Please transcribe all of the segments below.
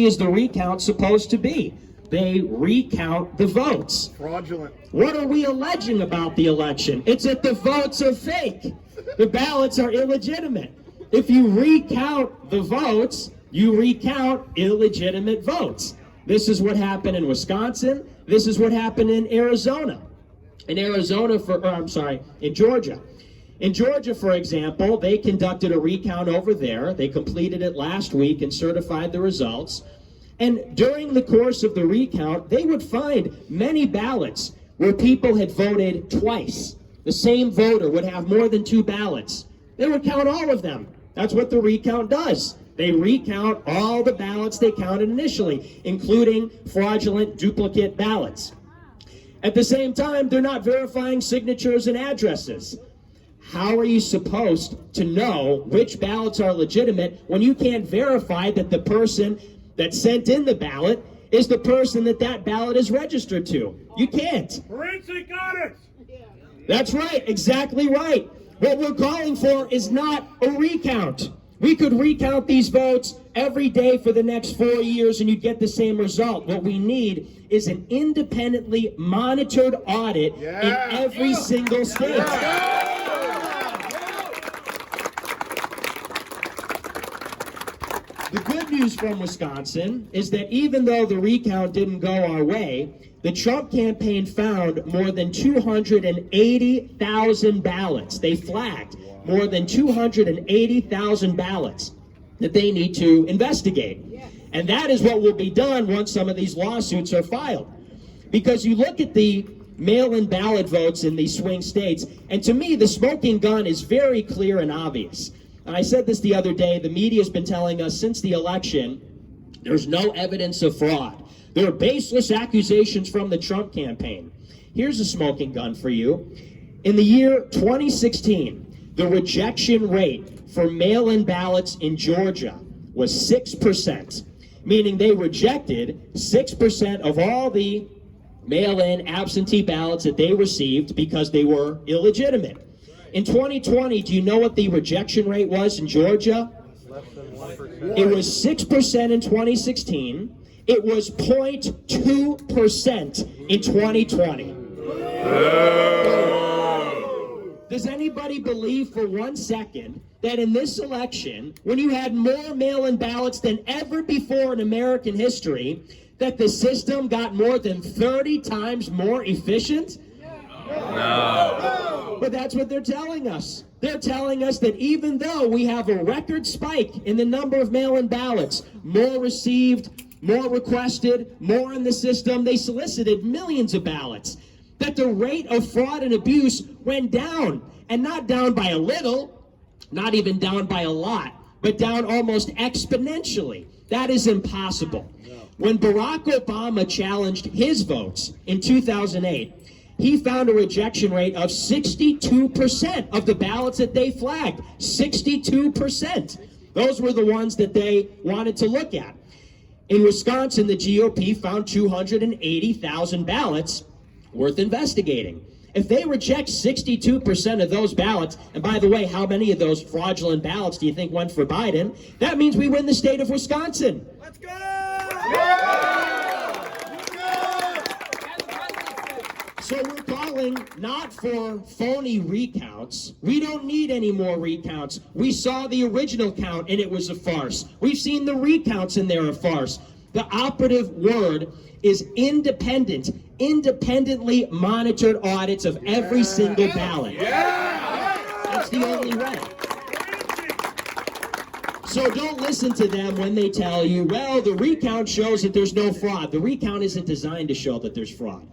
is the recount supposed to be? They recount the votes. Fraudulent. What are we alleging about the election? It's that the votes are fake. The ballots are illegitimate. If you recount the votes, you recount illegitimate votes. This is what happened in Wisconsin. This is what happened in Arizona. In Georgia. In Georgia, for example, they conducted a recount over there. They completed it last week and certified the results. And during the course of the recount, they would find many ballots where people had voted twice. The same voter would have more than 2 ballots. They would count all of them. That's what the recount does. They recount all the ballots they counted initially, including fraudulent duplicate ballots. At the same time, they're not verifying signatures and addresses. How are you supposed to know which ballots are legitimate when you can't verify that the person that sent in the ballot is the person that ballot is registered to? You can't. Forensic audits! That's right, exactly right. What we're calling for is not a recount. We could recount these votes every day for the next 4 years and you'd get the same result. What we need is an independently monitored audit in every single state. The good news from Wisconsin is that even though the recount didn't go our way, the Trump campaign found more than 280,000 ballots. They flagged more than 280,000 ballots that they need to investigate. And that is what will be done once some of these lawsuits are filed. Because you look at the mail-in ballot votes in these swing states, and to me, the smoking gun is very clear and obvious. And I said this the other day, the media has been telling us since the election, there's no evidence of fraud. There are baseless accusations from the Trump campaign. Here's a smoking gun for you. In the year 2016, the rejection rate for mail-in ballots in Georgia was 6%, meaning they rejected 6% of all the mail-in absentee ballots that they received because they were illegitimate. In 2020, do you know what the rejection rate was in Georgia? It was 6% in 2016. It was 0.2% in 2020. Does anybody believe for 1 second that in this election, when you had more mail-in ballots than ever before in American history, that the system got more than 30 times more efficient? No. But that's what they're telling us. They're telling us that even though we have a record spike in the number of mail-in ballots, more received, more requested, more in the system, they solicited millions of ballots, that the rate of fraud and abuse went down, and not down by a little, not even down by a lot, but down almost exponentially. That is impossible. When Barack Obama challenged his votes in 2008, he found a rejection rate of 62% of the ballots that they flagged. 62%. Those were the ones that they wanted to look at. In Wisconsin, the GOP found 280,000 ballots worth investigating. If they reject 62% of those ballots, and by the way, how many of those fraudulent ballots do you think went for Biden? That means we win the state of Wisconsin. Let's go! So we're calling not for phony recounts. We don't need any more recounts. We saw the original count and it was a farce. We've seen the recounts and they're a farce. The operative word is independently monitored audits of every single ballot. That's the only way. So don't listen to them when they tell you, well, the recount shows that there's no fraud. The recount isn't designed to show that there's fraud.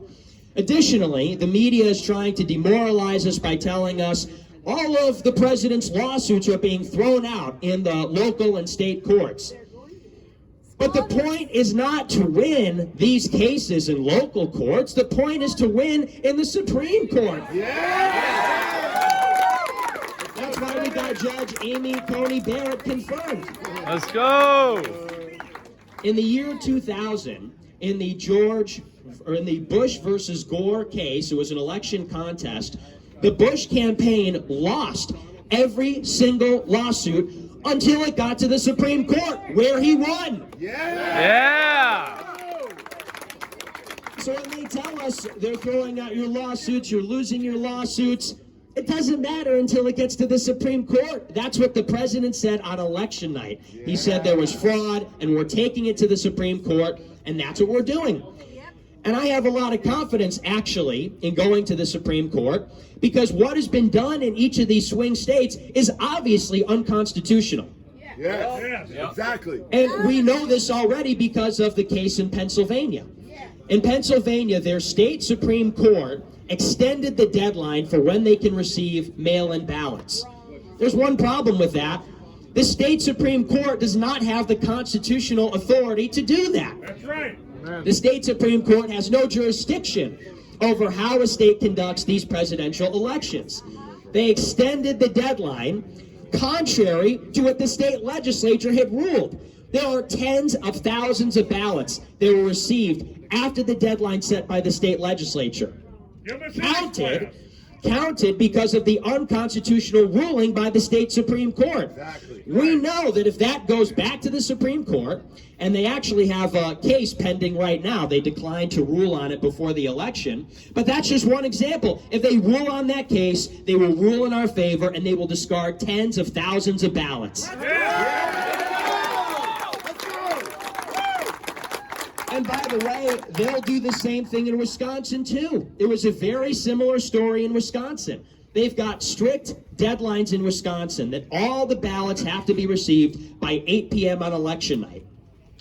Additionally, the media is trying to demoralize us by telling us all of the president's lawsuits are being thrown out in the local and state courts. But the point is not to win these cases in local courts. The point is to win in the Supreme Court. That's why we got Judge Amy Coney Barrett confirmed. Let's go! In the year 2000, in the Bush versus Gore case, it was an election contest, the Bush campaign lost every single lawsuit until it got to the Supreme Court, where he won. Yeah! So when they tell us they're throwing out your lawsuits, you're losing your lawsuits, it doesn't matter until it gets to the Supreme Court. That's what the president said on election night. He said there was fraud, and we're taking it to the Supreme Court, and that's what we're doing. And I have a lot of confidence, actually, in going to the Supreme Court, because what has been done in each of these swing states is obviously unconstitutional. Yes, exactly. And we know this already because of the case in Pennsylvania. In Pennsylvania, their state Supreme Court extended the deadline for when they can receive mail-in ballots. There's one problem with that. The state Supreme Court does not have the constitutional authority to do that. That's right. The state Supreme Court has no jurisdiction over how a state conducts these presidential elections. They extended the deadline contrary to what the state legislature had ruled. There are tens of thousands of ballots that were received after the deadline set by the state legislature. Counted because of the unconstitutional ruling by the state Supreme Court. Exactly. We know that if that goes back to the Supreme Court, and they actually have a case pending right now, they declined to rule on it before the election, but that's just one example. If they rule on that case, they will rule in our favor, and they will discard tens of thousands of ballots. And by the way, they'll do the same thing in Wisconsin, too. It was a very similar story in Wisconsin. They've got strict deadlines in Wisconsin that all the ballots have to be received by 8 p.m. on election night.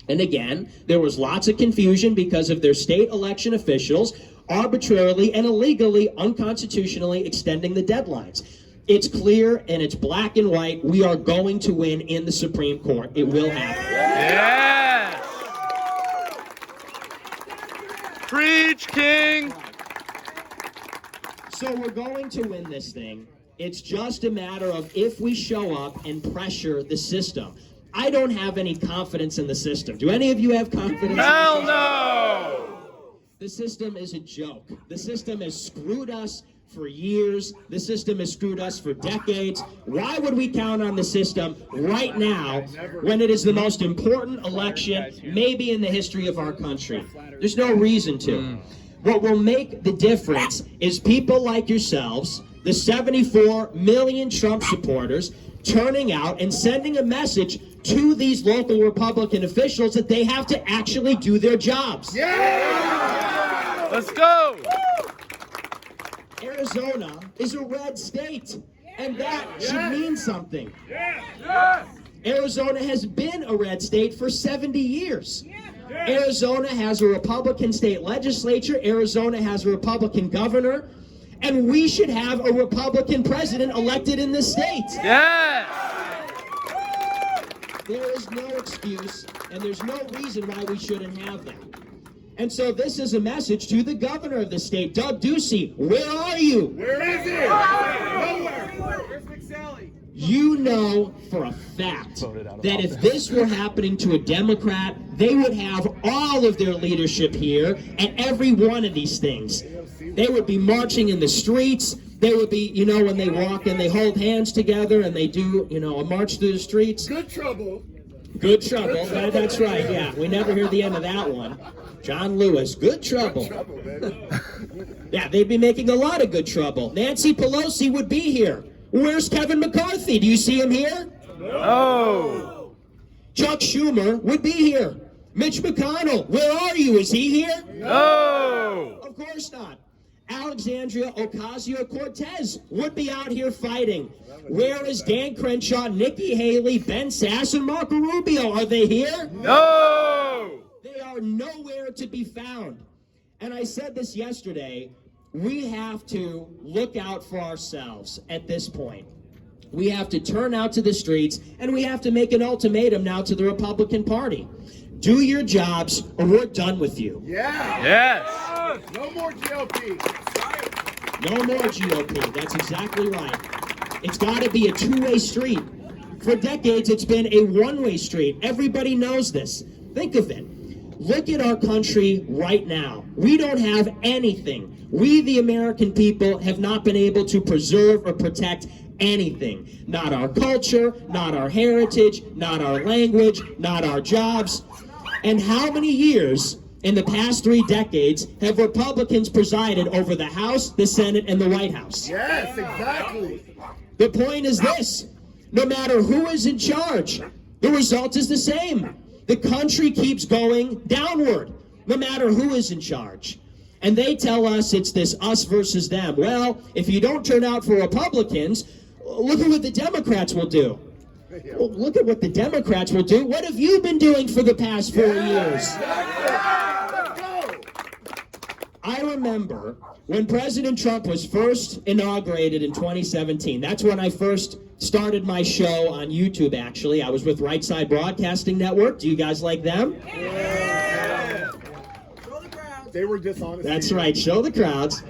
And again, there was lots of confusion because of their state election officials arbitrarily and illegally, unconstitutionally extending the deadlines. It's clear and it's black and white. We are going to win in the Supreme Court. It will happen. Yeah! Preach, King! So we're going to win this thing. It's just a matter of if we show up and pressure the system. I don't have any confidence in the system. Do any of you have confidence? Hell no! The system is a joke. The system has screwed us for years. The system has screwed us for decades. Why would we count on the system right now when it is the most important election maybe in the history of our country? There's no reason to. What will make the difference is people like yourselves, the 74 million Trump supporters, turning out and sending a message to these local Republican officials that they have to actually do their jobs. Yeah! Let's go! Arizona is a red state, and that should mean something. Arizona has been a red state for 70 years. Arizona has a Republican state legislature. Arizona has a Republican governor. And we should have a Republican president elected in this state. Yes! There is no excuse, and there's no reason why we shouldn't have that. And so this is a message to the governor of the state, Doug Ducey. Where are you? Where is he? Nowhere. Where's McSally? You know for a fact that if this were happening to a Democrat, they would have all of their leadership here at every one of these things. They would be marching in the streets. They would be, you know, when they walk and they hold hands together and they do, you know, a march through the streets. Good trouble. Good trouble. That's right, yeah. We never hear the end of that one. John Lewis, good trouble. Yeah, they'd be making a lot of good trouble. Nancy Pelosi would be here. Where's Kevin McCarthy? Do you see him here? No! Chuck Schumer would be here. Mitch McConnell, where are you? Is he here? No! Of course not. Alexandria Ocasio-Cortez would be out here fighting. Where is Dan Crenshaw, Nikki Haley, Ben Sass, and Marco Rubio? Are they here? No! They are nowhere to be found. And I said this yesterday, we have to look out for ourselves at this point. We have to turn out to the streets, and we have to make an ultimatum now to the Republican Party. Do your jobs, or we're done with you. Yeah. Yes! No more GOP. No more GOP. That's exactly right. It's got to be a two-way street. For decades, it's been a one-way street. Everybody knows this. Think of it. Look at our country right now. We don't have anything. We, the American people, have not been able to preserve or protect anything. Not our culture, not our heritage, not our language, not our jobs. And how many years in the past 3 decades have Republicans presided over the House, the Senate, and the White House? Yes, exactly. The point is this: no matter who is in charge, the result is the same. The country keeps going downward, no matter who is in charge. And they tell us it's this us versus them. Well, if you don't turn out for Republicans, look at what the Democrats will do. Well, look at what the Democrats will do. What have you been doing for the past 4 years? I remember when President Trump was first inaugurated in 2017. That's when I first started my show on YouTube, actually. I was with Right Side Broadcasting Network. Do you guys like them? Yeah. They were dishonest. That's right. Show the crowds.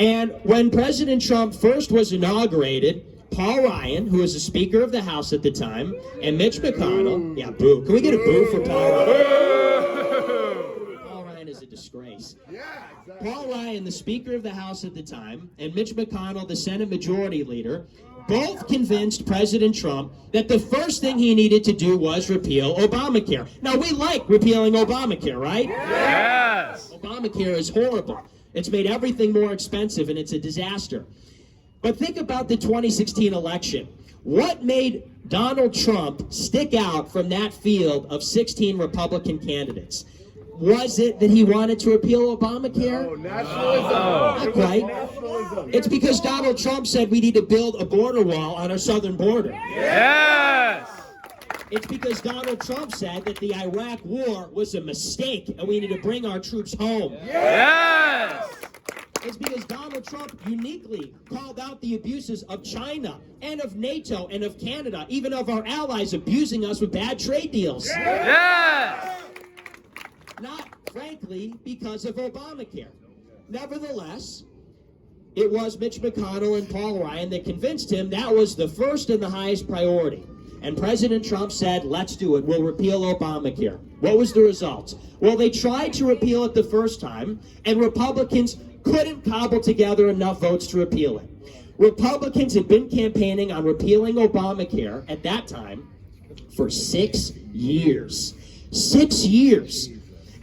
And when President Trump first was inaugurated, Paul Ryan, who was the Speaker of the House at the time, and Mitch McConnell. Yeah, boo. Can we get a boo for Paul Ryan? Paul Ryan is a disgrace. Yeah, exactly. Paul Ryan, the Speaker of the House at the time, and Mitch McConnell, the Senate Majority Leader, both convinced President Trump that the first thing he needed to do was repeal Obamacare. Now, we like repealing Obamacare, right? Yes. Obamacare is horrible. It's made everything more expensive, and it's a disaster. But think about the 2016 election. What made Donald Trump stick out from that field of 16 Republican candidates? Was it that he wanted to repeal Obamacare? Oh, nationalism. Not quite. Nationalism. It's because Donald Trump said we need to build a border wall on our southern border. Yes. It's because Donald Trump said that the Iraq war was a mistake and we need to bring our troops home. Yes. It's because Donald Trump uniquely called out the abuses of China and of NATO and of Canada, even of our allies abusing us with bad trade deals. Yes. Not, frankly, because of Obamacare. Nevertheless, it was Mitch McConnell and Paul Ryan that convinced him that was the first and the highest priority. And President Trump said, let's do it. We'll repeal Obamacare. What was the result? Well, they tried to repeal it the first time, and Republicans couldn't cobble together enough votes to repeal it. Republicans had been campaigning on repealing Obamacare at that time for 6 years. 6 years.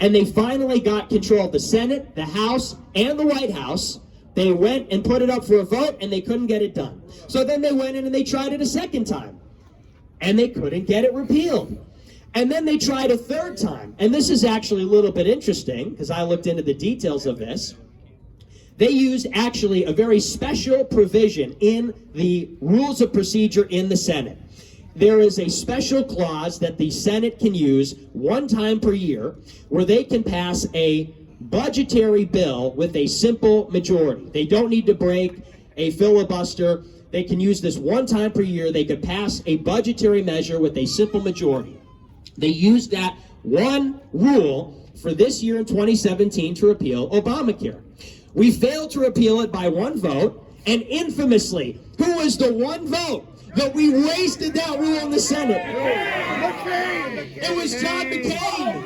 And they finally got control of the Senate, the House, and the White House. They went and put it up for a vote, and they couldn't get it done. So then they went in and they tried it a second time. And they couldn't get it repealed. And then they tried a third time. And this is actually a little bit interesting, because I looked into the details of this. They used actually a very special provision in the rules of procedure in the Senate. There is a special clause that the Senate can use one time per year where they can pass a budgetary bill with a simple majority. They don't need to break a filibuster. They can use this one time per year. They could pass a budgetary measure with a simple majority. They used that one rule for this year in 2017 to repeal Obamacare. We failed to repeal it by one vote, and infamously, who was the one vote that we wasted that rule in the Senate? It was John McCain.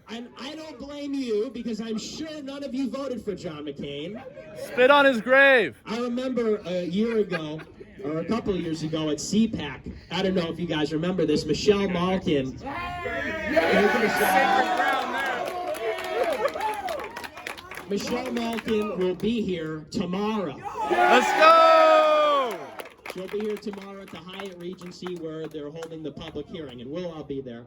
And I don't blame you, because I'm sure none of you voted for John McCain. Spit on his grave. I remember a year ago, or a couple of years ago at CPAC, I don't know if you guys remember this, Michelle Malkin. Michelle Malkin will be here tomorrow. Let's go. She'll be here tomorrow at the Hyatt Regency where they're holding the public hearing, and we'll all be there.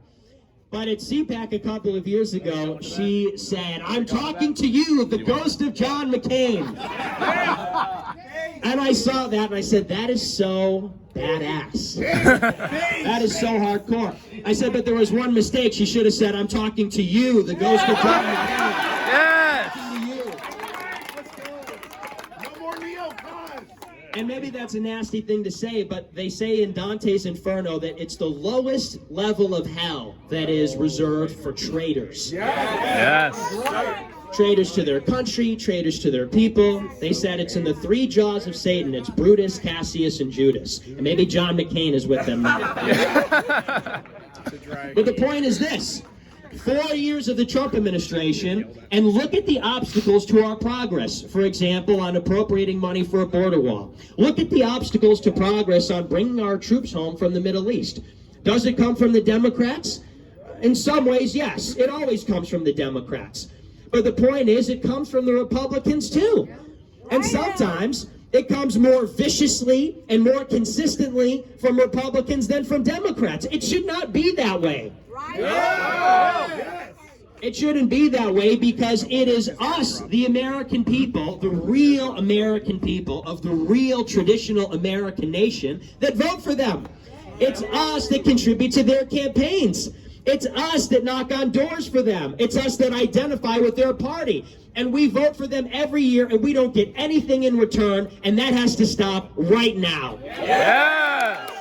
But at CPAC a couple of years ago, she said, I'm talking to you, the ghost of John McCain. And I saw that and I said, that is so badass. That is so hardcore. I said, but there was one mistake. She should have said, I'm talking to you, the ghost of John McCain. Yes. Talking to you. No more neocons. And maybe that's a nasty thing to say, but they say in Dante's Inferno that it's the lowest level of hell that is reserved for traitors. Yes. Traitors to their country, traitors to their people. They said it's in the three jaws of Satan. It's Brutus, Cassius, and Judas. And maybe John McCain is with them now. But the point is this. 4 years of the Trump administration and look at the obstacles to our progress. For example, on appropriating money for a border wall. Look at the obstacles to progress on bringing our troops home from the Middle East. Does it come from the Democrats? In some ways, yes. It always comes from the Democrats. But the point is, it comes from the Republicans too. And sometimes it comes more viciously and more consistently from Republicans than from Democrats. It should not be that way. It shouldn't be that way because it is us, the American people, the real American people of the real traditional American nation that vote for them. It's us that contribute to their campaigns. It's us that knock on doors for them. It's us that identify with their party. And we vote for them every year and we don't get anything in return, and that has to stop right now. Yes!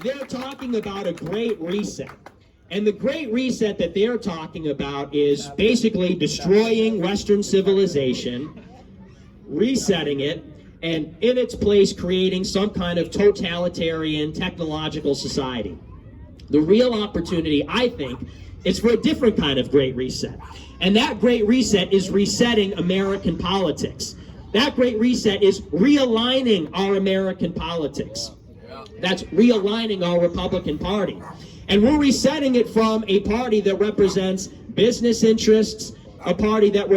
They're talking about a great reset. And the great reset that they're talking about is basically destroying Western civilization, resetting it, and in its place creating some kind of totalitarian technological society. The real opportunity, I think, is for a different kind of great reset. And that great reset is resetting American politics. That great reset is realigning our American politics. That's realigning our Republican Party. And we're resetting it from a party that represents business interests, a party that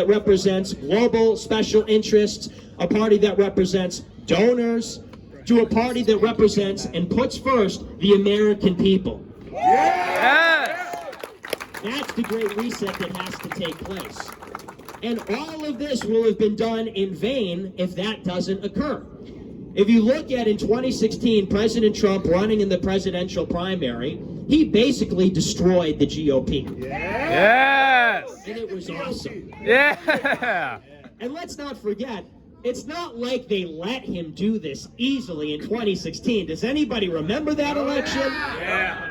represents global special interests, a party that represents donors, to a party that represents and puts first the American people. Yes! That's the great reset that has to take place. And all of this will have been done in vain if that doesn't occur. If you look at in 2016, President Trump running in the presidential primary, he basically destroyed the GOP. Yes! And it was awesome. Yeah! And let's not forget, it's not like they let him do this easily in 2016. Does anybody remember that election? Yeah!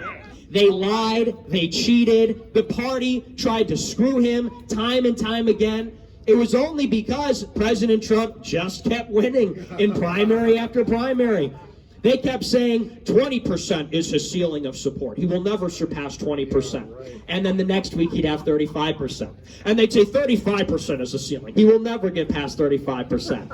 They lied, they cheated, the party tried to screw him time and time again. It was only because President Trump just kept winning in primary after primary. They kept saying 20% is his ceiling of support. He will never surpass 20%. And then the next week he'd have 35%. And they'd say 35% is the ceiling. He will never get past 35%.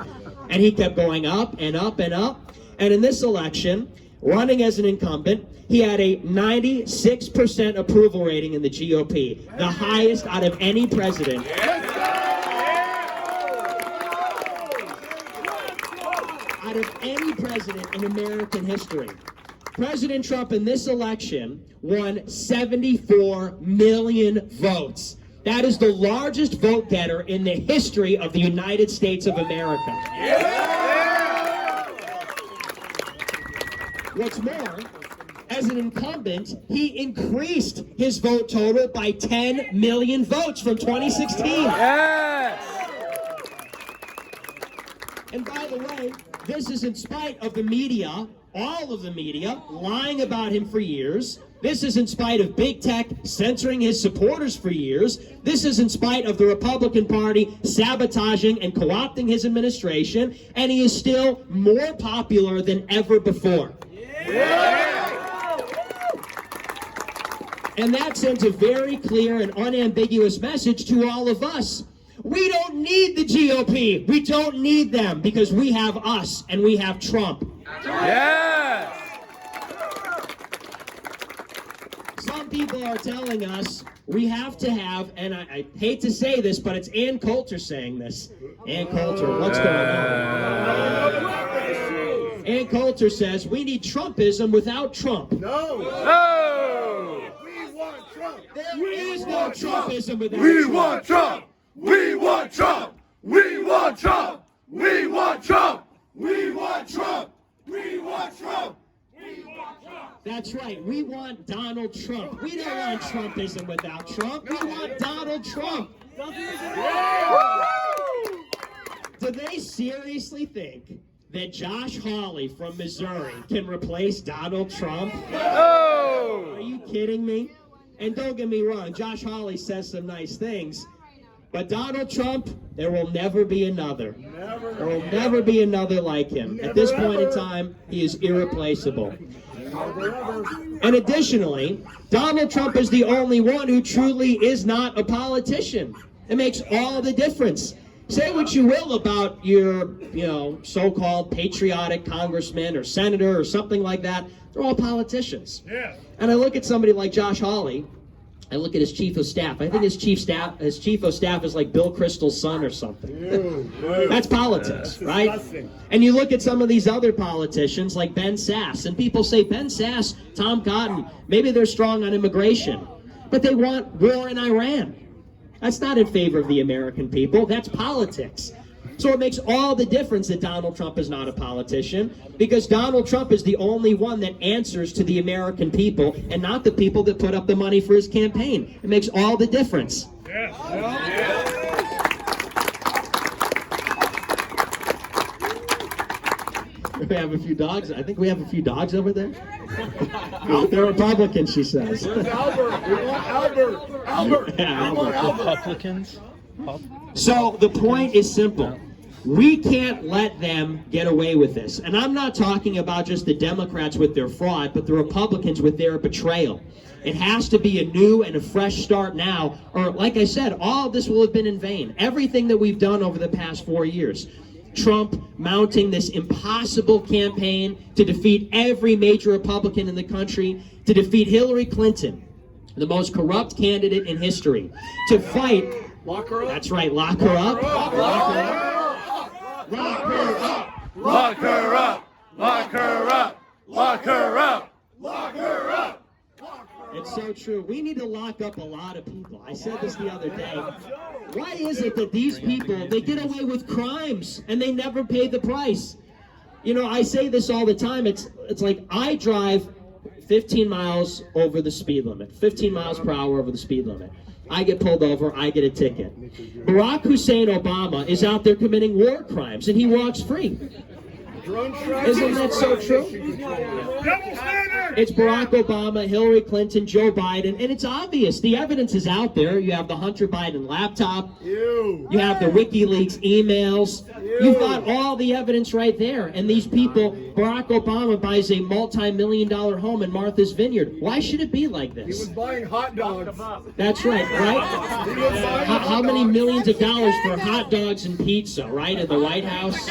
And he kept going up and up and up. And in this election, running as an incumbent, he had a 96% approval rating in the GOP, the highest out of any president. Out of any president in American history. President Trump in this election won 74 million votes. That is the largest vote getter in the history of the United States of America. What's more, as an incumbent, he increased his vote total by 10 million votes from 2016. Yes! And by the way, this is in spite of the media, all of the media, lying about him for years. This is in spite of big tech censoring his supporters for years. This is in spite of the Republican Party sabotaging and co-opting his administration. And he is still more popular than ever before. And that sends a very clear and unambiguous message to all of us. We don't need the GOP. We don't need them because we have us and we have Trump. Yes! Some people are telling us we have to have, and I hate to say this, but it's Ann Coulter saying this. Ann Coulter, what's going on? Ann Coulter says we need Trumpism without Trump. No! No! We want Trump! There is no Trumpism without We Trump. want Trump! We want Trump! We want Trump! We want Trump! We want Trump! We want Trump! We want Trump! That's right. We want Donald Trump. We don't want Trumpism without Trump. We want Donald Trump. Do they seriously think that Josh Hawley from Missouri can replace Donald Trump? Oh! Are you kidding me? And don't get me wrong, Josh Hawley says some nice things. But Donald Trump, there will never be another. There will never be another like him. At this point in time, he is irreplaceable. And additionally, Donald Trump is the only one who truly is not a politician. It makes all the difference. Say what you will about your, so-called patriotic congressman or senator or something like that. They're all politicians. Yeah. And I look at somebody like Josh Hawley. I look at his chief of staff. I think his chief of staff is like Bill Kristol's son or something. That's politics, right? Disgusting. And you look at some of these other politicians like Ben Sasse, and people say Ben Sasse, Tom Cotton, maybe they're strong on immigration, but they want war in Iran. That's not in favor of the American people. That's politics. So it makes all the difference that Donald Trump is not a politician, because Donald Trump is the only one that answers to the American people and not the people that put up the money for his campaign. It makes all the difference. We have a few dogs. I think we have a few dogs over there. They're Republicans, she says. Where's Albert? We want Albert. Albert. Yeah, We want Albert. Republicans. So the point is simple. We can't let them get away with this. And I'm not talking about just the Democrats with their fraud, but the Republicans with their betrayal. It has to be a new and a fresh start now, or like I said, all of this will have been in vain. Everything that we've done over the past 4 years. Trump mounting this impossible campaign to defeat every major Republican in the country, to defeat Hillary Clinton, the most corrupt candidate in history, to fight. Lock her up. That's right, lock her up. Lock her up. Lock her up. Lock her up. Lock her up. Lock her up. Lock her up. It's so true. We need to lock up a lot of people. I said this the other day. Why is it that these people, they get away with crimes and they never pay the price? I say this all the time. It's like I drive 15 miles over the speed limit, 15 miles per hour over the speed limit. I get pulled over, I get a ticket. Barack Hussein Obama is out there committing war crimes and he walks free. Isn't that so true? It's Barack Obama, Hillary Clinton, Joe Biden, and it's obvious. The evidence is out there. You have the Hunter Biden laptop. You have the WikiLeaks emails. You've got all the evidence right there. And these people, Barack Obama buys a multi-million-dollar home in Martha's Vineyard. Why should it be like He this? was buying hot dogs. That's right, right? He was buying How many millions of dollars for hot dogs and pizza, right, in the White House?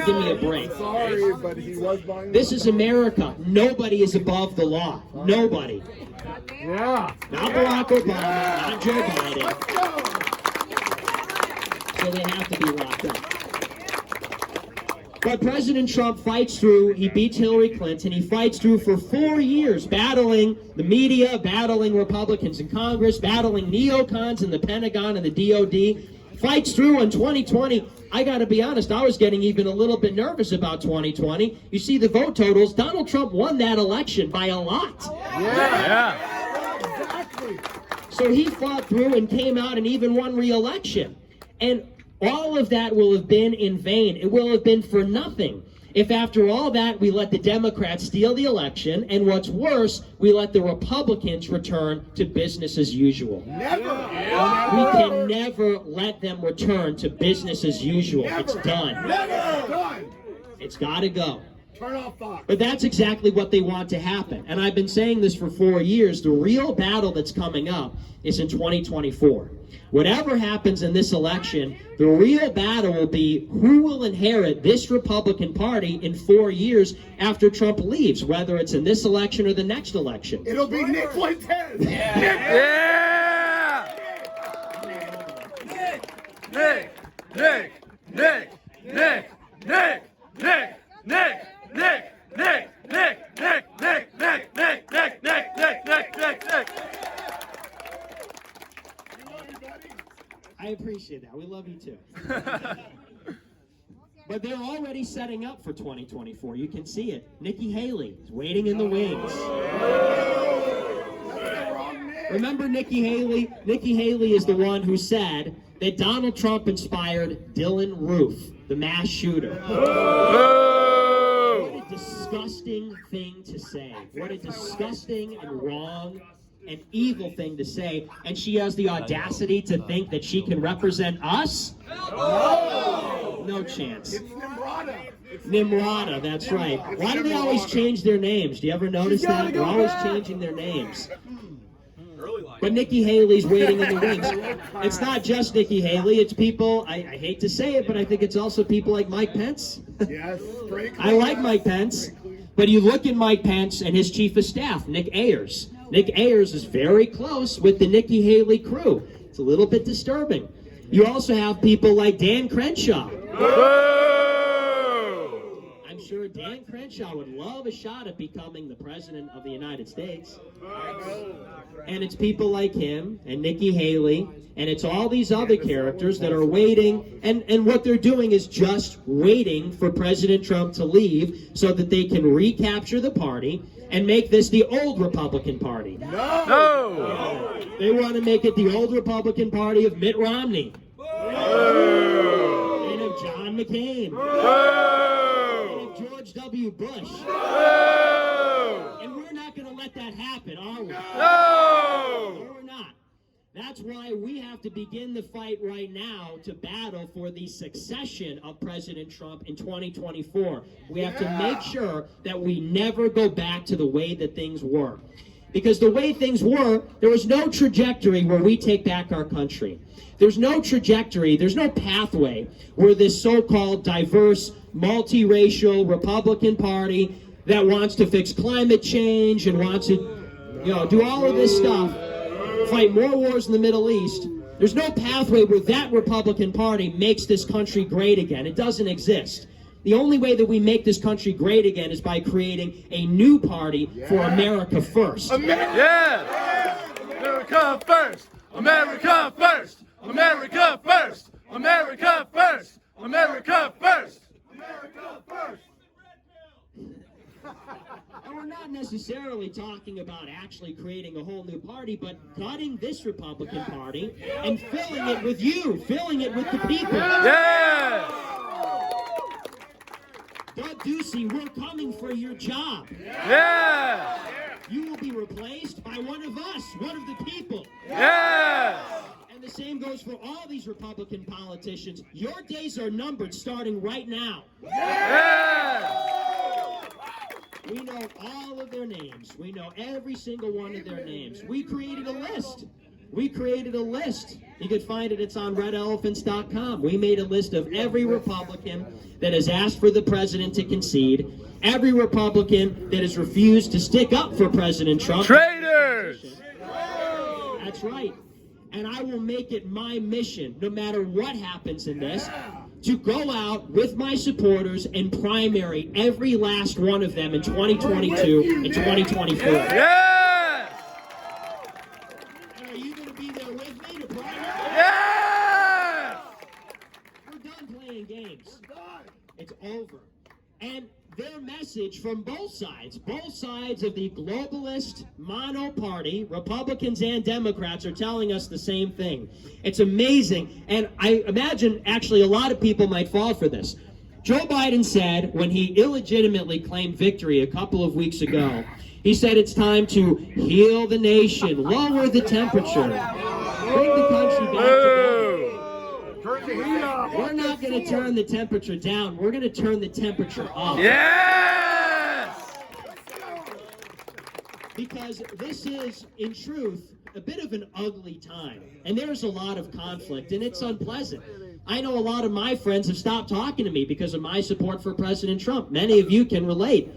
Give me a break. Sorry, but he was buying. This is America. Nobody is above the law. Nobody. Yeah. Not Barack Obama, not Joe Biden. So they have to be locked up. But President Trump fights through. He beats Hillary Clinton. He fights through for 4 years, battling the media, battling Republicans in Congress, battling neocons in the Pentagon and the DOD. Fights through in 2020. I got to be honest, I was getting even a little bit nervous about 2020. You see the vote totals. Donald Trump won that election by a lot. Yeah. Exactly. So he fought through and came out and even won re-election. And all of that will have been in vain. It will have been for nothing if after all that we let the Democrats steal the election, and what's worse, we let the Republicans return to business as usual. Never. We can never let them return to business as usual. It's done. Never. Done. It's got to go. Turn off Fox. But that's exactly what they want to happen. And I've been saying this for 4 years. The real battle that's coming up is in 2024. Whatever happens in this election, the real battle will be who will inherit this Republican Party in 4 years after Trump leaves, whether it's in this election or the next election. It'll be Nick Fuentes. Yeah. Nick. I appreciate that. We love you too. But they're already setting up for 2024. You can see it. Nikki Haley is waiting in the wings. Remember Nikki Haley? Nikki Haley is the one who said that Donald Trump inspired Dylan Roof, the mass shooter. What a disgusting thing to say. What a disgusting and wrong and evil thing to say. And she has the audacity to think that she can represent us? No chance. It's Nimrata. Nimrata, that's right. Why do they always change their names? Do you ever notice that? They're always changing their names. But Nikki Haley's waiting in the wings. It's not just Nikki Haley, it's people, I hate to say it, but I think it's also people like Mike Pence. Yes. I like Mike Pence, but you look at Mike Pence and his chief of staff, Nick Ayers. Nick Ayers is very close with the Nikki Haley crew. It's a little bit disturbing. You also have people like Dan Crenshaw. I'm sure Dan Crenshaw would love a shot at becoming the president of the United States. And it's people like him and Nikki Haley, and it's all these other characters that are waiting, and what they're doing is just waiting for President Trump to leave so that they can recapture the party and make this the old Republican Party. No! They want to make it the old Republican Party of Mitt Romney. And of John McCain. And of George W. Bush. And we're not going to let that happen, are we? No, we're not. That's why we have to begin the fight right now to battle for the succession of President Trump in 2024. We have to make sure that we never go back to the way that things were. Because the way things were, there was no trajectory where we take back our country. There's no trajectory, there's no pathway where this so-called diverse, multiracial Republican Party that wants to fix climate change and wants to, do all of this stuff, fight more wars in the Middle East. There's no pathway where that Republican Party makes this country great again. It doesn't exist. The only way that we make this country great again is by creating a new party for America first. Yeah! America first! America first! America first! America first! America first! America first. And we're not necessarily talking about actually creating a whole new party, but gutting this Republican Party and filling it with you, filling it with the people. Yeah! Doug Ducey, we're coming for your job. Yeah! You will be replaced by one of us, one of the people. Yeah! And the same goes for all these Republican politicians. Your days are numbered starting right now. Yeah! We know all of their names. We know every single one of their names. We created a list. You can find it. It's on redelephants.com. We made a list of every Republican that has asked for the president to concede, every Republican that has refused to stick up for President Trump. Traitors! That's right. And I will make it my mission, no matter what happens in this, to go out with my supporters and primary every last one of them in 2022 and 2024. Yeah! And are you going to be there with me to primary? Yeah! We're done playing games. It's over. And their message from both sides of the globalist mono party, Republicans and Democrats, are telling us the same thing. It's amazing. And I imagine actually a lot of people might fall for this. Joe Biden said when he illegitimately claimed victory a couple of weeks ago, he said it's time to heal the nation, lower the temperature, bring the country back together. We're not going to turn the temperature down. We're going to turn the temperature up. Yes! Because this is, in truth, a bit of an ugly time. And there's a lot of conflict, and it's unpleasant. I know a lot of my friends have stopped talking to me because of my support for President Trump. Many of you can relate.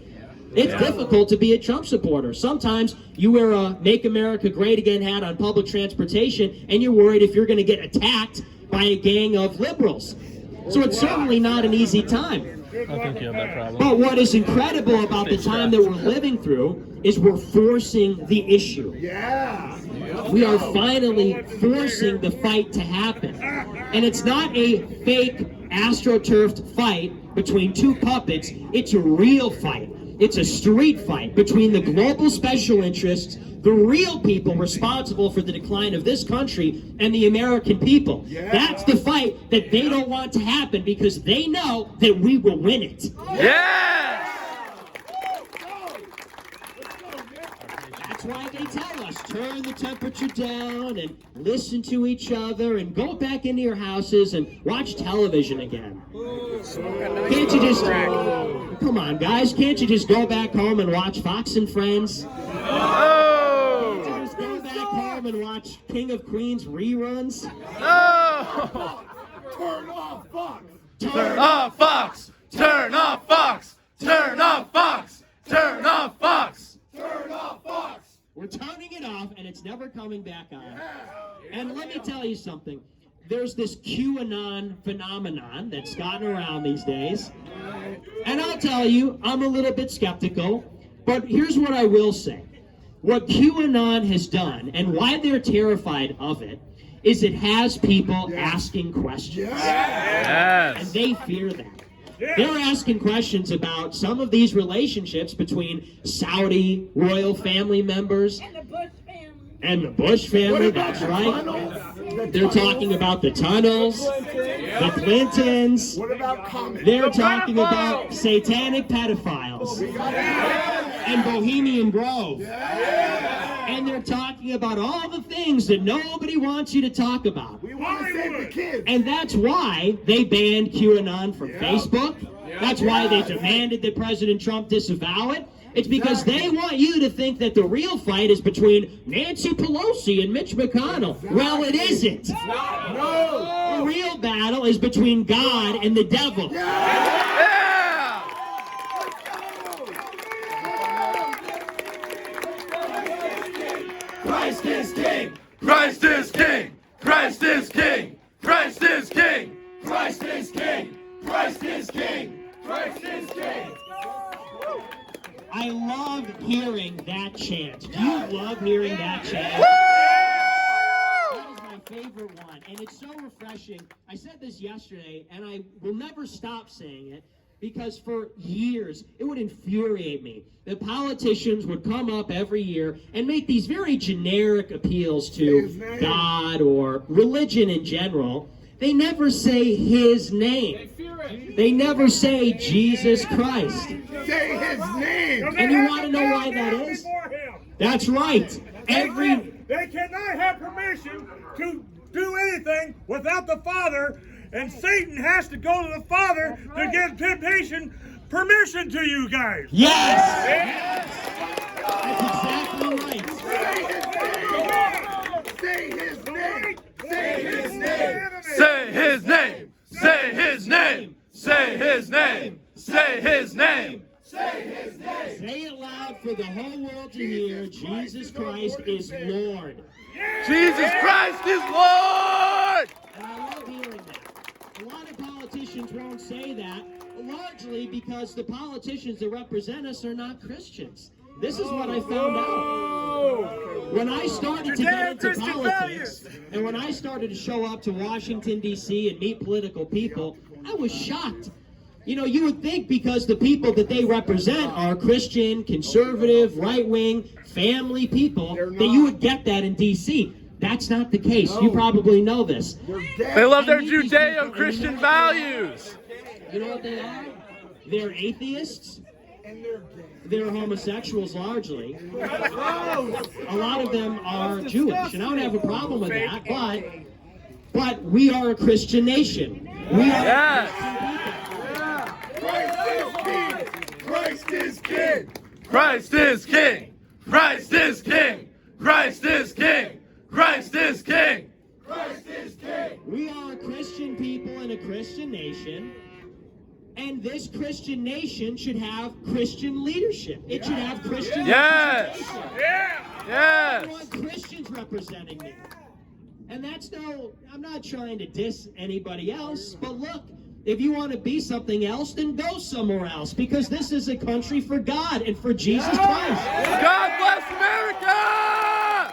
It's difficult to be a Trump supporter. Sometimes you wear a Make America Great Again hat on public transportation, and you're worried if you're going to get attacked by a gang of liberals. So it's certainly not an easy time. I think you have that problem. But what is incredible about the time that we're living through is we're forcing the issue. We are finally forcing the fight to happen. And it's not a fake astroturfed fight between two puppets. It's a real fight. It's a street fight between the global special interests, the real people responsible for the decline of this country, and the American people. That's the fight that they don't want to happen because they know that we will win it. Yes! That's why they tell us, turn the temperature down and listen to each other and go back into your houses and watch television again. Can't you just, come on guys, can't you just go back home and watch Fox and Friends? Oh! Can't you just go back home and watch King of Queens reruns? No! Turn off Fox. Turn off Fox! Turn off Fox! Turn off Fox! Turn off Fox! Turn off Fox. We're turning it off, and it's never coming back on. And let me tell you something. There's this QAnon phenomenon that's gotten around these days. And I'll tell you, I'm a little bit skeptical. But here's what I will say. What QAnon has done, and why they're terrified of it, is it has people asking questions. And Yes! they fear that. They're asking questions about some of these relationships between Saudi royal family members And the Bush family. and the Bush family, that's right. They're talking about the tunnels, the Clintons. What about comments? They're talking about satanic pedophiles and Bohemian Grove. And they're talking about all the things that nobody wants you to talk about. We want to save the kids. And that's why they banned QAnon from Facebook. That's why they demanded that President Trump disavow it. It's because they want you to think that the real fight is between Nancy Pelosi and Mitch McConnell. Well, it isn't. No. The real battle is between God and the devil. Yeah! Christ is king. Christ is king! Christ is king! Christ is king! Christ is king. Christ is king. Christ is king. I love hearing that chant. Do you love hearing that chant? That is my favorite one, and it's so refreshing. I said this yesterday, and I will never stop saying it, because for years it would infuriate me that politicians would come up every year and make these very generic appeals to God or religion in general. They never say His name. They never say Jesus Christ. Say his name. And you want to know why that is? That's right. They cannot have permission to do anything without the Father, and Satan has to go to the Father to give temptation permission to you guys. Yes! That's exactly right. Say his name. Say his name. Say his name! Say his name! Say his name! Say his name! Say his name. Say it loud for the whole world to hear. Jesus Christ is Lord. Jesus Christ is Lord! And I love hearing that. A lot of politicians won't say that, largely because the politicians that represent us are not Christians. This is what I found out. When I started to get into politics, and when I started to show up to Washington, D.C. and meet political people, I was shocked. You know, you would think because the people that they represent are Christian, conservative, right-wing, family people, that you would get that in D.C. That's not the case. You probably know this. They love their Judeo-Christian values! You know what they are? They're atheists. They're homosexuals largely. A lot of them are Jewish, and I don't have a problem with that, but we are a Christian nation. We are Yes! Christ is king. Christ is king! Christ is king! Christ is king! Christ is king! Christ is king. We are a Christian people in a Christian nation, and this Christian nation should have Christian leadership. It should have Christian Yes! representation. I Yes! want Christians representing me. And that's I'm not trying to diss anybody else, but look, if you want to be something else, then go somewhere else, because this is a country for God and for Jesus Christ. God bless America! I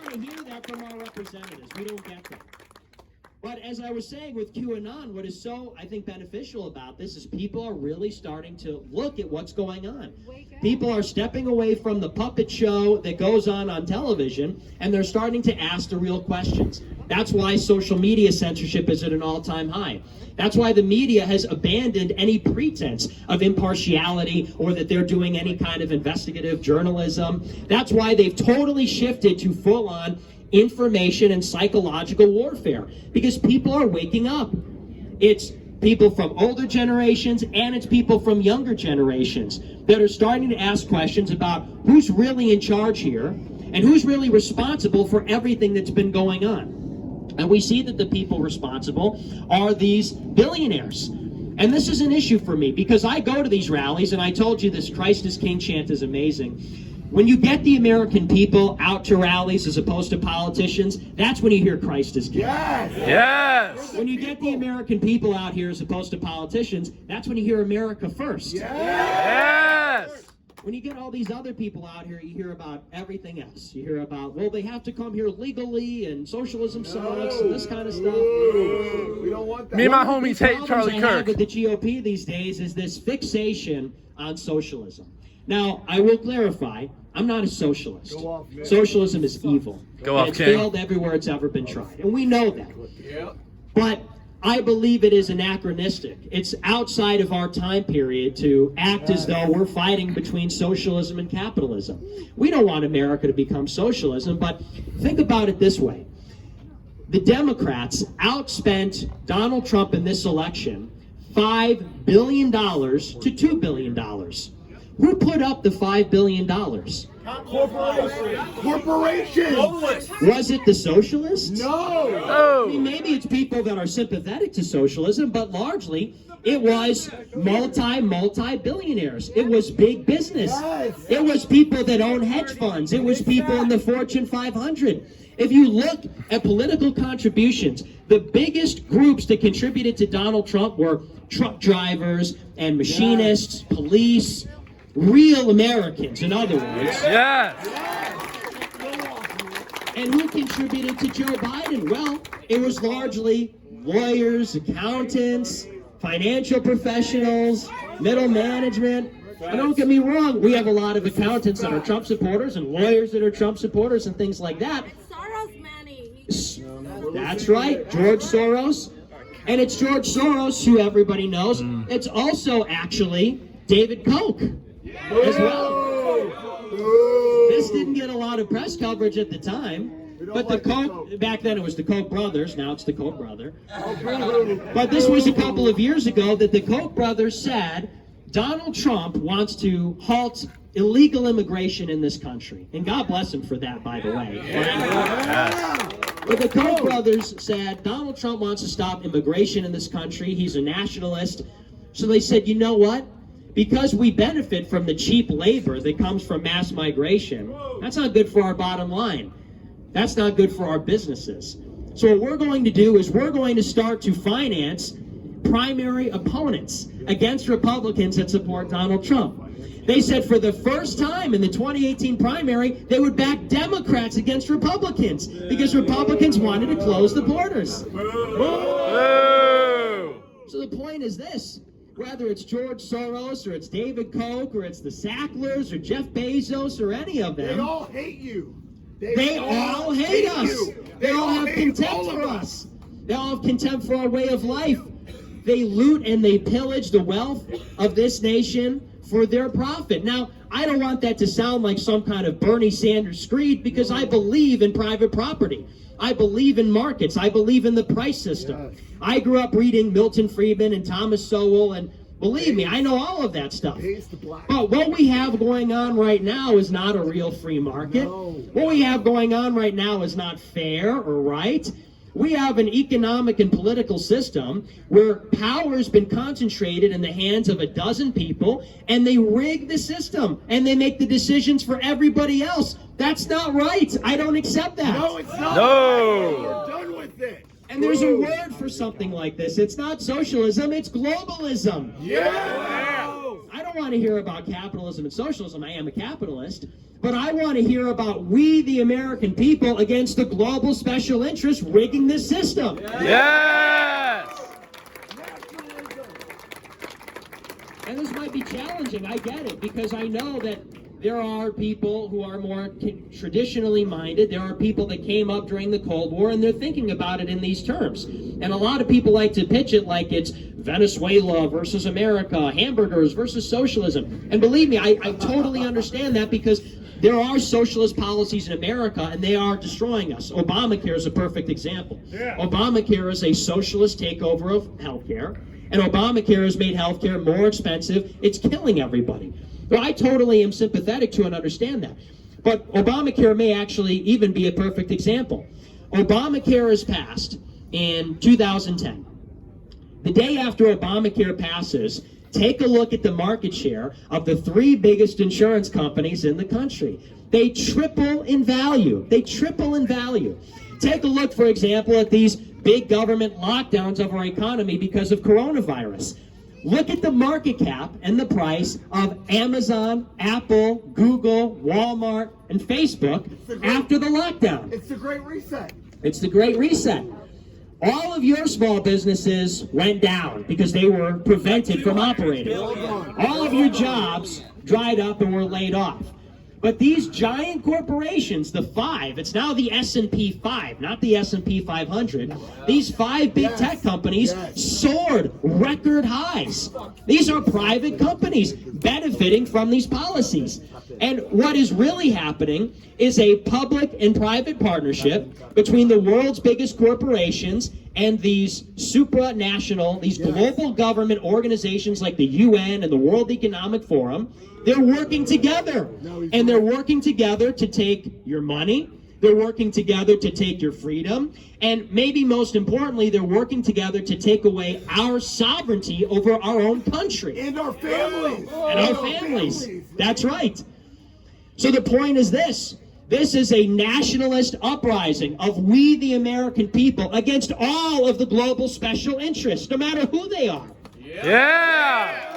want to hear that from our representatives. We don't get that. But as I was saying with QAnon, what is so, I think, beneficial about this is people are really starting to look at what's going on. People are stepping away from the puppet show that goes on television, and they're starting to ask the real questions. That's why social media censorship is at an all-time high. That's why the media has abandoned any pretense of impartiality or that they're doing any kind of investigative journalism. That's why they've totally shifted to full-on information and psychological warfare, because people are waking up. It's people from older generations and it's people from younger generations that are starting to ask questions about who's really in charge here and who's really responsible for everything that's been going on. And we see that the people responsible are these billionaires. And this is an issue for me because I go to these rallies, and I told you this Christ is King chant is amazing. When you get the American people out to rallies as opposed to politicians, that's when you hear Christ is King. Yes. Yes. When you get the American people out here as opposed to politicians, that's when you hear America first. Yes. When you get all these other people out here, you hear about everything else. You hear about, well, they have to come here legally, and socialism sucks, and this kind of stuff. We don't want that. Me and my One of the homies big hate problems Charlie I have Kirk. with the GOP these days is this fixation on socialism. Now, I will clarify, I'm not a socialist. Go off, man. Socialism is evil. Go And off, it's King. failed everywhere it's ever been tried. And we know that. Yep. But I believe it is anachronistic. It's outside of our time period to act as though we're fighting between socialism and capitalism. We don't want America to become socialism, but think about it this way. The Democrats outspent Donald Trump in this election $5 billion to $2 billion. Who put up the $5 billion? Corporations. Was it the socialists? No. I mean, maybe it's people that are sympathetic to socialism, but largely it was multi-billionaires. It was big business. Yes. It was people that own hedge funds. It was people in the Fortune 500. If you look at political contributions, the biggest groups that contributed to Donald Trump were truck drivers and machinists, police, real Americans, in other words. Yes. And who contributed to Joe Biden? Well, it was largely lawyers, accountants, financial professionals, middle management. And don't get me wrong, we have a lot of accountants that are Trump supporters and lawyers that are Trump supporters and things like that. Soros money. That's right, George Soros. And it's George Soros, who everybody knows. It's also actually David Koch as well. This didn't get a lot of press coverage at the time. But the Koch, back then it was the Koch brothers, now it's the Koch brother. But this was a couple of years ago that the Koch brothers said Donald Trump wants to halt illegal immigration in this country. And God bless him for that, by the way. But the Koch brothers said Donald Trump wants to stop immigration in this country. He's a nationalist. So they said, you know what? Because we benefit from the cheap labor that comes from mass migration, that's not good for our bottom line. That's not good for our businesses. So what we're going to do is we're going to start to finance primary opponents against Republicans that support Donald Trump. They said for the first time in the 2018 primary, they would back Democrats against Republicans because Republicans wanted to close the borders. So the point is this. Whether it's George Soros or it's David Koch or it's the Sacklers or Jeff Bezos or any of them, They all hate you. they all hate us. you. They all have hate contempt all of for us. They all have contempt for our way of life. They loot and they pillage the wealth of this nation for their profit. Now, I don't want that to sound like some kind of Bernie Sanders screed because I believe in private property. I believe in markets. I believe in the price system. Yes. I grew up reading Milton Friedman and Thomas Sowell, and believe me, I know all of that stuff. Pays the black. But what we have going on right now is not a real free market. No. What we have going on right now is not fair or right. We have an economic and political system where power has been concentrated in the hands of a dozen people, and they rig the system, and they make the decisions for everybody else. That's not right. I don't accept that. No, it's not. No. We're done with it. And there's a word for something like this. It's not socialism, it's globalism. Yeah. I don't want to hear about capitalism and socialism. I am a capitalist. But I want to hear about we, the American people, against the global special interests rigging this system. Yes! And this might be challenging, I get it, because I know that there are people who are more traditionally minded. There are people that came up during the Cold War, and they're thinking about it in these terms. And a lot of people like to pitch it like it's Venezuela versus America, hamburgers versus socialism. And believe me, I totally understand that, because there are socialist policies in America, and they are destroying us. Obamacare is a perfect example. Yeah. Obamacare is a socialist takeover of healthcare, and Obamacare has made healthcare more expensive. It's killing everybody. So I totally am sympathetic to and understand that. But Obamacare may actually even be a perfect example. Obamacare is passed in 2010. The day after Obamacare passes, take a look at the market share of the 3 biggest insurance companies in the country. They triple in value. They triple in value. Take a look, for example, at these big government lockdowns of our economy because of coronavirus. Look at the market cap and the price of Amazon, Apple, Google, Walmart, and Facebook after the lockdown. It's the Great Reset. It's the Great Reset. All of your small businesses went down because they were prevented from operating. All of your jobs dried up and were laid off. But these giant corporations, the 5, it's now the S&P 5, not the S&P 500. These 5 big tech companies soared record highs. These are private companies benefiting from these policies. And what is really happening is a public and private partnership between the world's biggest corporations and these supranational, these global government organizations like the UN and the World Economic Forum. They're working together, and they're working together to take your money. They're working together to take your freedom, and maybe most importantly, they're working together to take away our sovereignty over our own country. And our families. And our families. That's right. So the point is this. This is a nationalist uprising of we, the American people, against all of the global special interests, no matter who they are. Yeah!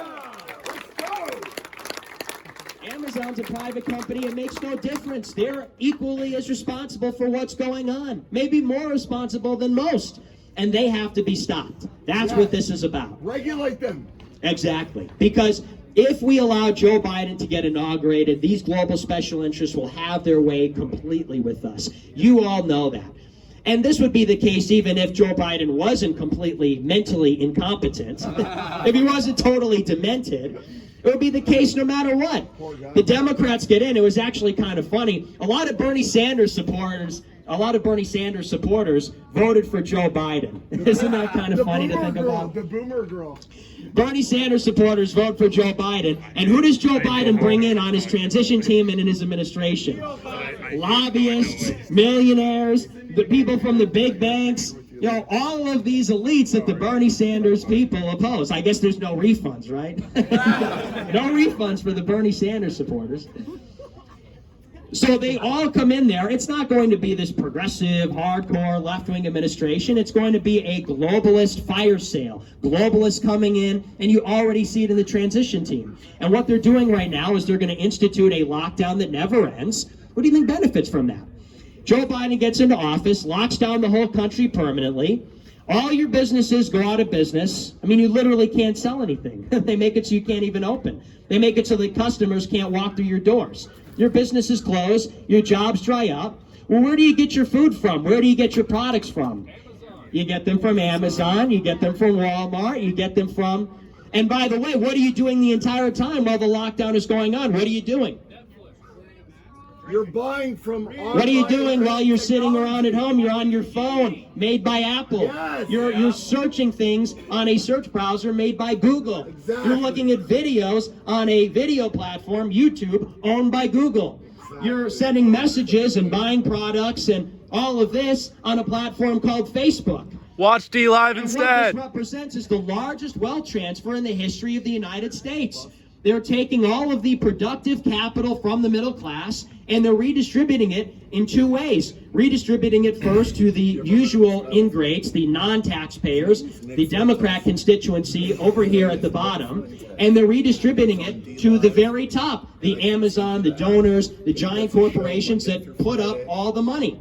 Amazon's a private company. It makes no difference. They're equally as responsible for what's going on, maybe more responsible than most. And they have to be stopped. That's what this is about. Regulate them. Exactly. Because if we allow Joe Biden to get inaugurated, these global special interests will have their way completely with us. You all know that. And this would be the case even if Joe Biden wasn't completely mentally incompetent, if he wasn't totally demented. It would be the case no matter what. The Democrats get in. It was actually kind of funny. A lot of Bernie Sanders supporters voted for Joe Biden. Isn't that kind of funny to think about? The boomer girl. Bernie Sanders supporters vote for Joe Biden. And who does Joe Biden bring in on his transition team and in his administration? Lobbyists, millionaires, the people from the big banks. You know, all of these elites that the Bernie Sanders people oppose. I guess there's no refunds, right? No refunds for the Bernie Sanders supporters. So they all come in there. It's not going to be this progressive, hardcore, left-wing administration. It's going to be a globalist fire sale. Globalists coming in, and you already see it in the transition team. And what they're doing right now is they're going to institute a lockdown that never ends. What do you think benefits from that? Joe Biden gets into office, locks down the whole country permanently. All your businesses go out of business. I mean, you literally can't sell anything. They make it so you can't even open. They make it so the customers can't walk through your doors. Your businesses close, your jobs dry up. Well, where do you get your food from? Where do you get your products from? You get them from Amazon, you get them from Walmart, you get them from... And by the way, what are you doing the entire time while the lockdown is going on? What are you doing? You're buying from... What are you doing while you're sitting around at home? You're on your phone, made by Apple. Yes. You're searching things on a search browser made by Google. Exactly. You're looking at videos on a video platform, YouTube, owned by Google. Exactly. You're sending messages and buying products and all of this on a platform called Facebook. Watch D Live And instead. what this represents is the largest wealth transfer in the history of the United States. They're taking all of the productive capital from the middle class and they're redistributing it in two ways. Redistributing it first to the usual ingrates, the non-taxpayers, the Democrat constituency over here at the bottom, and they're redistributing it to the very top, the Amazon, the donors, the giant corporations that put up all the money.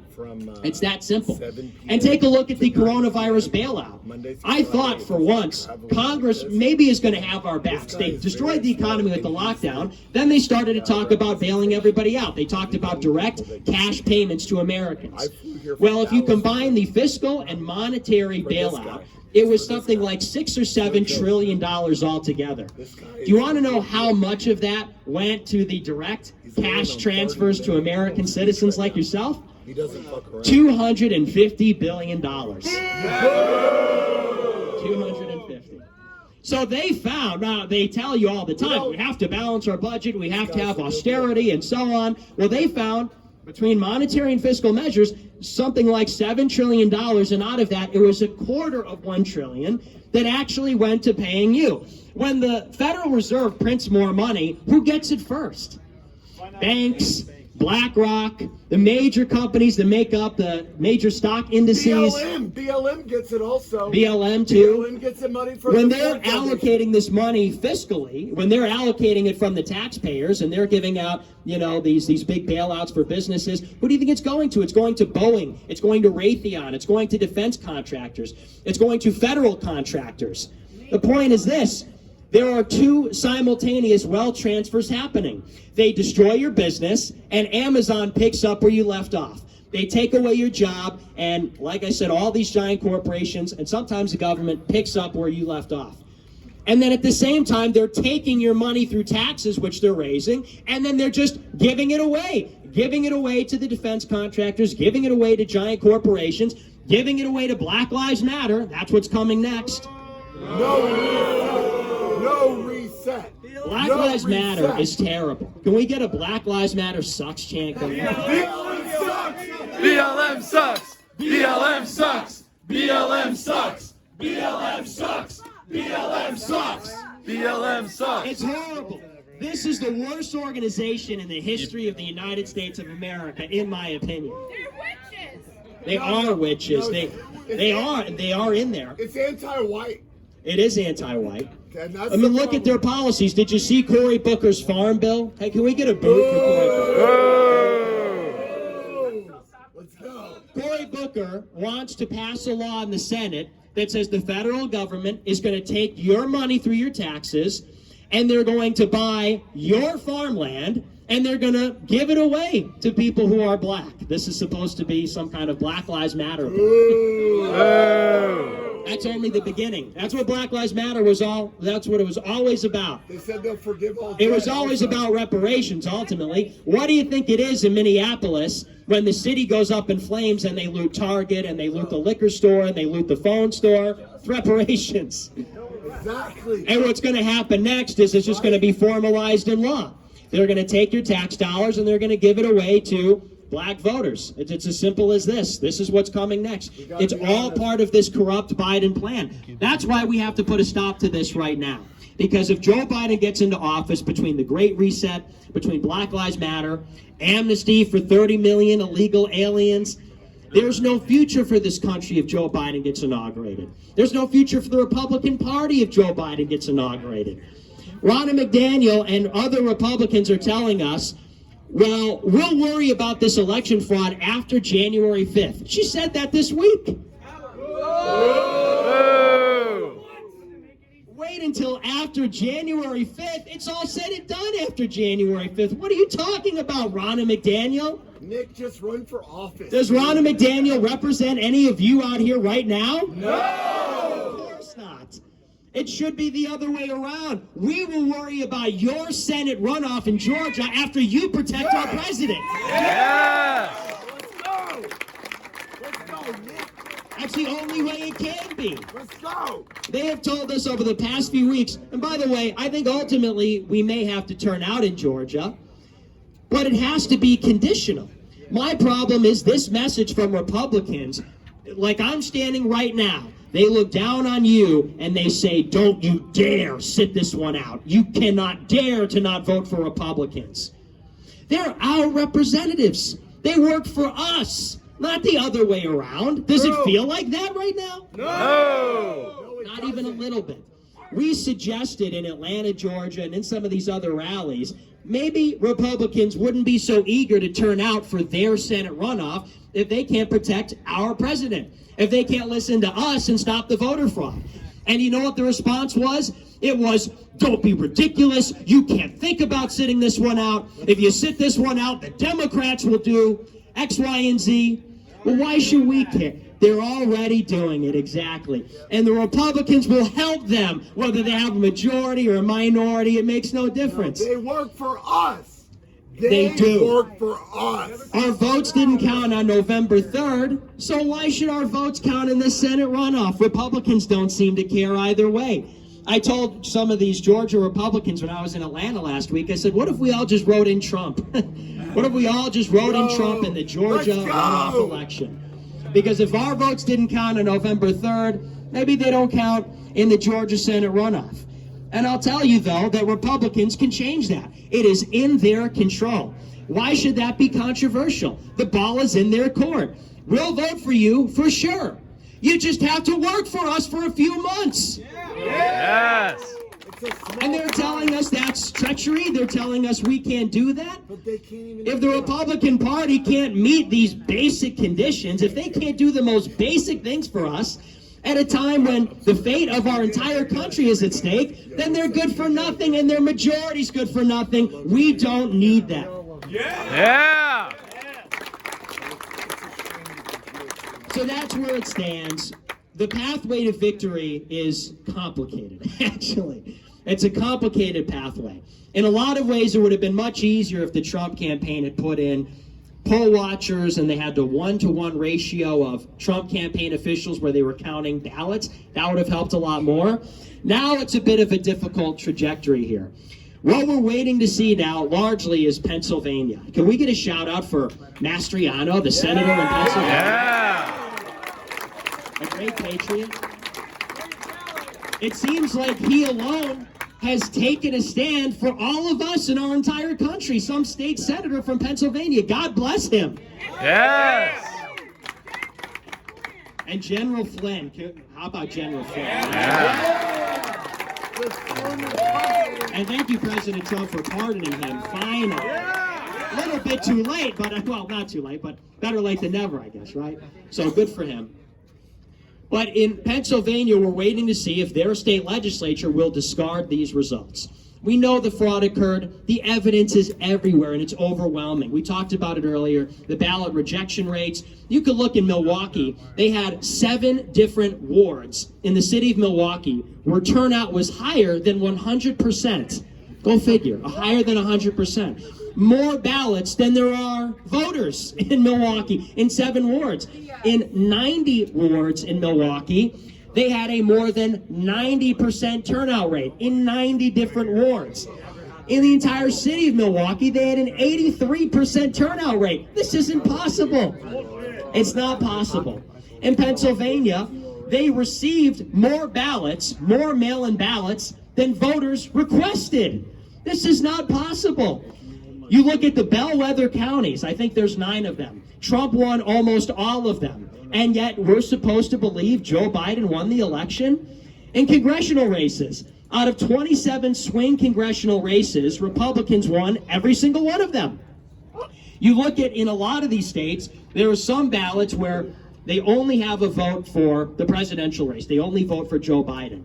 It's that simple. And take a look at the coronavirus bailout. I thought for once Congress maybe is going to have our backs. They destroyed the economy with the lockdown. Then they started to talk about bailing everybody out. They talked about direct cash payments to Americans. Well, if you combine the fiscal and monetary bailout, it was something like $6 or $7 trillion altogether. Do you want to know how much of that went to the direct cash transfers to American citizens like yourself? $250 billion. 250. So they found, now they tell you all the time, we have to balance our budget, we have to have austerity and so on. Well, they found between monetary and fiscal measures, something like $7 trillion, and out of that, it was $250 billion that actually went to paying you. When the Federal Reserve prints more money, who gets it first? Banks, BlackRock, the major companies that make up the major stock indices. BLM gets it also. BLM too. BLM gets the money from when the they're Ford Foundation. allocating this money fiscally, when they're allocating it from the taxpayers and they're giving out, these big bailouts for businesses, who do you think it's going to? It's going to Boeing, it's going to Raytheon, it's going to defense contractors, it's going to federal contractors. The point is this: there are two simultaneous wealth transfers happening. They destroy your business, and Amazon picks up where you left off. They take away your job, and like I said, all these giant corporations, and sometimes the government picks up where you left off. And then at the same time, they're taking your money through taxes, which they're raising, and then they're just giving it away. Giving it away to the defense contractors, giving it away to giant corporations, giving it away to Black Lives Matter. That's what's coming next. No reset. Black Lives Matter is terrible. Can we get a Black Lives Matter sucks chant going on? BLM sucks. BLM sucks. BLM sucks. BLM sucks. BLM sucks. BLM sucks. It's horrible. This is the worst organization in the history of the United States of America, in my opinion. They're witches. They are witches. They are in there. It's anti-white. It is anti-white. And that's I mean, look at their policies. Did you see Cory Booker's farm bill? Hey, can we get a boot for Cory Booker? Let's go. Cory Booker wants to pass a law in the Senate that says the federal government is going to take your money through your taxes, and they're going to buy your farmland, and they're going to give it away to people who are black. This is supposed to be some kind of Black Lives Matter bill. That's only the beginning. That's what Black Lives Matter was all. That's what it was always about. They said they'll forgive all. It was always about reparations, ultimately. What do you think it is in Minneapolis when the city goes up in flames and they loot Target and they loot the liquor store and they loot the phone store? It's reparations. Exactly. And what's going to happen next is it's just going to be formalized in law. They're going to take your tax dollars and they're going to give it away to black voters. It's as simple as this. This is what's coming next. It's all part of this corrupt Biden plan. That's why we have to put a stop to this right now. Because if Joe Biden gets into office, between the Great Reset, between Black Lives Matter, amnesty for 30 million illegal aliens, there's no future for this country if Joe Biden gets inaugurated. There's no future for the Republican Party if Joe Biden gets inaugurated. Ronna McDaniel and other Republicans are telling us, well, we'll worry about this election fraud after January 5th. She said that this week. Wait until after January 5th. It's all said and done after January 5th. What are you talking about, Ronna McDaniel? Nick, just run for office. Does Ronna McDaniel represent any of you out here right now? No! Of course not. It should be the other way around. We will worry about your Senate runoff in Georgia after you protect our president. Yeah! Let's go! Let's go, Nick! That's the only way it can be. Let's go! They have told us over the past few weeks, and by the way, I think ultimately we may have to turn out in Georgia, but it has to be conditional. My problem is this message from Republicans, like I'm standing right now, they look down on you and they say, don't you dare sit this one out. You cannot dare to not vote for Republicans. They're our representatives. They work for us, not the other way around. Does it feel like that right now? No! Not even a little bit. We suggested in Atlanta, Georgia, and in some of these other rallies, maybe Republicans wouldn't be so eager to turn out for their Senate runoff if they can't protect our president, if they can't listen to us and stop the voter fraud. And you know what the response was? It was, don't be ridiculous. You can't think about sitting this one out. If you sit this one out, the Democrats will do X, Y, and Z. Well, why should we care? They're already doing it, exactly. And the Republicans will help them, whether they have a majority or a minority. It makes no difference. They work for us. They do. Work for us. Our votes didn't count on November 3rd, so why should our votes count in the Senate runoff? Republicans don't seem to care either way. I told some of these Georgia Republicans when I was in Atlanta last week, I said, what if we all just wrote in Trump? What if we all just wrote in Trump in the Georgia runoff election? Because if our votes didn't count on November 3rd, maybe they don't count in the Georgia Senate runoff. And I'll tell you, though, that Republicans can change that. It is in their control. Why should that be controversial? The ball is in their court. We'll vote for you for sure. You just have to work for us for a few months. Yes! And they're telling us that's treachery. They're telling us we can't do that. But they can't even. If the Republican Party can't meet these basic conditions, if they can't do the most basic things for us at a time when the fate of our entire country is at stake, then they're good for nothing and their majority's good for nothing. We don't need that. Yeah! So that's where it stands. The pathway to victory is complicated, actually. It's a complicated pathway. In a lot of ways, it would have been much easier if the Trump campaign had put in poll watchers and they had the 1-to-1 ratio of Trump campaign officials where they were counting ballots. That would have helped a lot more. Now it's a bit of a difficult trajectory here. What we're waiting to see now largely is Pennsylvania. Can we get a shout out for Mastriano, the senator in Pennsylvania? Yeah! A great patriot. It seems like he alone has taken a stand for all of us in our entire country. Some state senator from Pennsylvania. God bless him. Yes! And General Flynn. How about General Flynn? Yeah. And thank you, President Trump, for pardoning him finally. A little bit too late, but, well, not too late, but better late than never, I guess, right? So good for him. But in Pennsylvania, we're waiting to see if their state legislature will discard these results. We know the fraud occurred. The evidence is everywhere, and it's overwhelming. We talked about it earlier, the ballot rejection rates. You could look in Milwaukee. They had 7 different wards in the city of Milwaukee where turnout was higher than 100%. Go figure, higher than 100%. More ballots than there are voters in Milwaukee in 7 wards. In 90 wards in Milwaukee, they had a more than 90% turnout rate in 90 different wards. In the entire city of Milwaukee, they had an 83% turnout rate. This isn't possible. It's not possible. In Pennsylvania, they received more ballots, more mail-in ballots, than voters requested. This is not possible. You look at the bellwether counties, I think there's 9 of them. Trump won almost all of them. And yet we're supposed to believe Joe Biden won the election? In congressional races, out of 27 swing congressional races, Republicans won every single one of them. You look at, in a lot of these states, there are some ballots where they only have a vote for the presidential race. They only vote for Joe Biden.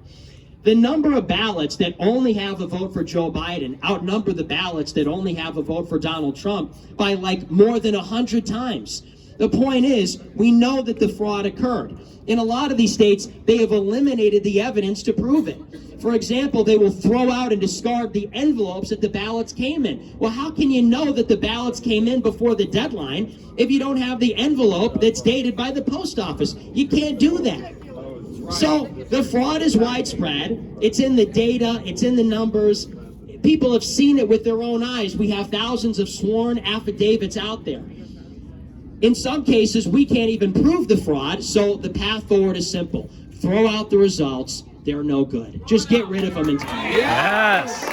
The number of ballots that only have a vote for Joe Biden outnumber the ballots that only have a vote for Donald Trump by like more than 100 times. The point is, we know that the fraud occurred. In a lot of these states, they have eliminated the evidence to prove it. For example, they will throw out and discard the envelopes that the ballots came in. Well, how can you know that the ballots came in before the deadline if you don't have the envelope that's dated by the post office? You can't do that. So the fraud is widespread. It's in the data. It's in the numbers. People have seen it with their own eyes. We have thousands of sworn affidavits out there. In some cases, we can't even prove the fraud, so the path forward is simple. Throw out the results. They're no good. Just get rid of them entirely. Yes!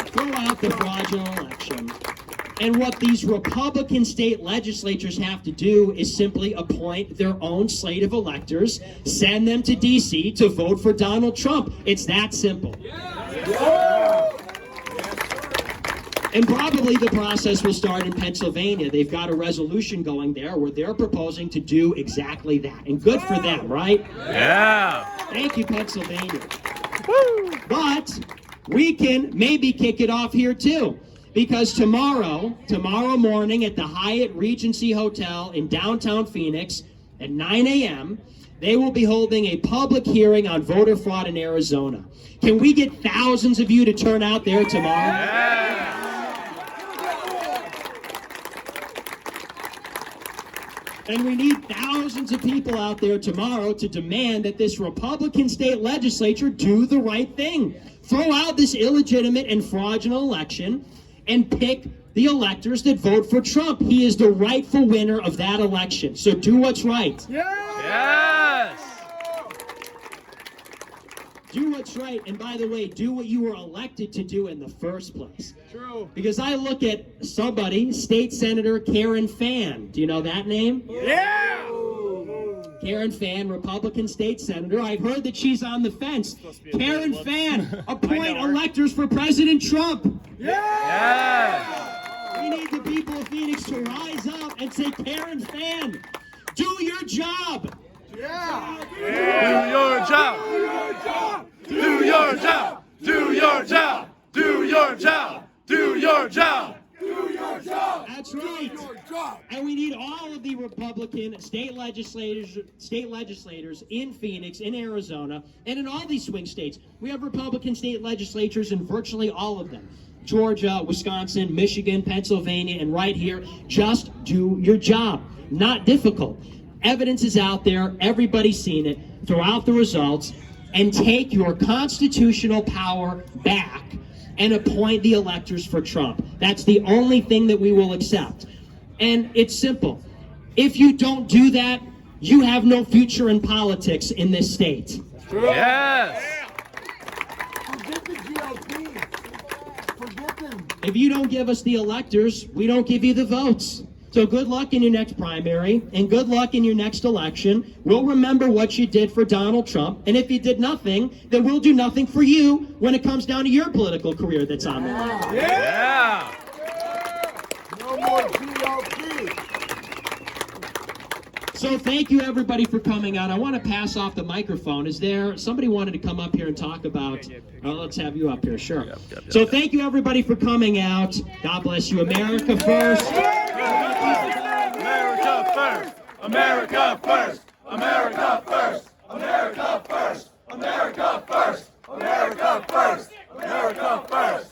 Throw out the fraudulent election. And what these Republican state legislatures have to do is simply appoint their own slate of electors, send them to D.C. to vote for Donald Trump. It's that simple. And probably the process will start in Pennsylvania. They've got a resolution going there where they're proposing to do exactly that. And good for them, right? Yeah. Thank you, Pennsylvania. But we can maybe kick it off here too. Because tomorrow morning at the Hyatt Regency Hotel in downtown Phoenix at 9 a.m., they will be holding a public hearing on voter fraud in Arizona. Can we get thousands of you to turn out there tomorrow? Yeah. And we need thousands of people out there tomorrow to demand that this Republican state legislature do the right thing. Throw out this illegitimate and fraudulent election and pick the electors that vote for Trump. He is the rightful winner of that election. So do what's right. Yes. Do what's right. And by the way, do what you were elected to do in the first place. True. Because I look at somebody, State Senator Karen Fann. Do you know that name? Yeah. Karen Fann, Republican state senator. I've heard that she's on the fence. Karen Fann, appoint electors for President Trump. Yes. We need the people of Phoenix to rise up and say, Karen Fann, do your job. Do your job. Do your job. Do your job. Do your job. Do your job. That's right. And we need all of the Republican state legislators in Phoenix, in Arizona, and in all these swing states. We have Republican state legislatures in virtually all of them. Georgia, Wisconsin, Michigan, Pennsylvania, and right here. Just do your job. Not difficult. Evidence is out there. Everybody's seen it. Throw out the results and take your constitutional power back and appoint the electors for Trump. That's the only thing that we will accept. And it's simple. If you don't do that, you have no future in politics in this state. Yes. Forget the GOP. Forget them. If you don't give us the electors, we don't give you the votes. So good luck in your next primary, and good luck in your next election. We'll remember what you did for Donald Trump, and if you did nothing, then we'll do nothing for you when it comes down to your political career that's on the line. Yeah. No more GOP. So thank you everybody for coming out. I want to pass off the microphone. Is there somebody wanted to come up here and talk about? Let's have you up here, sure. So thank you everybody for coming out. God bless you. America first. America first. America first. America first. America first. America first. America first. America first.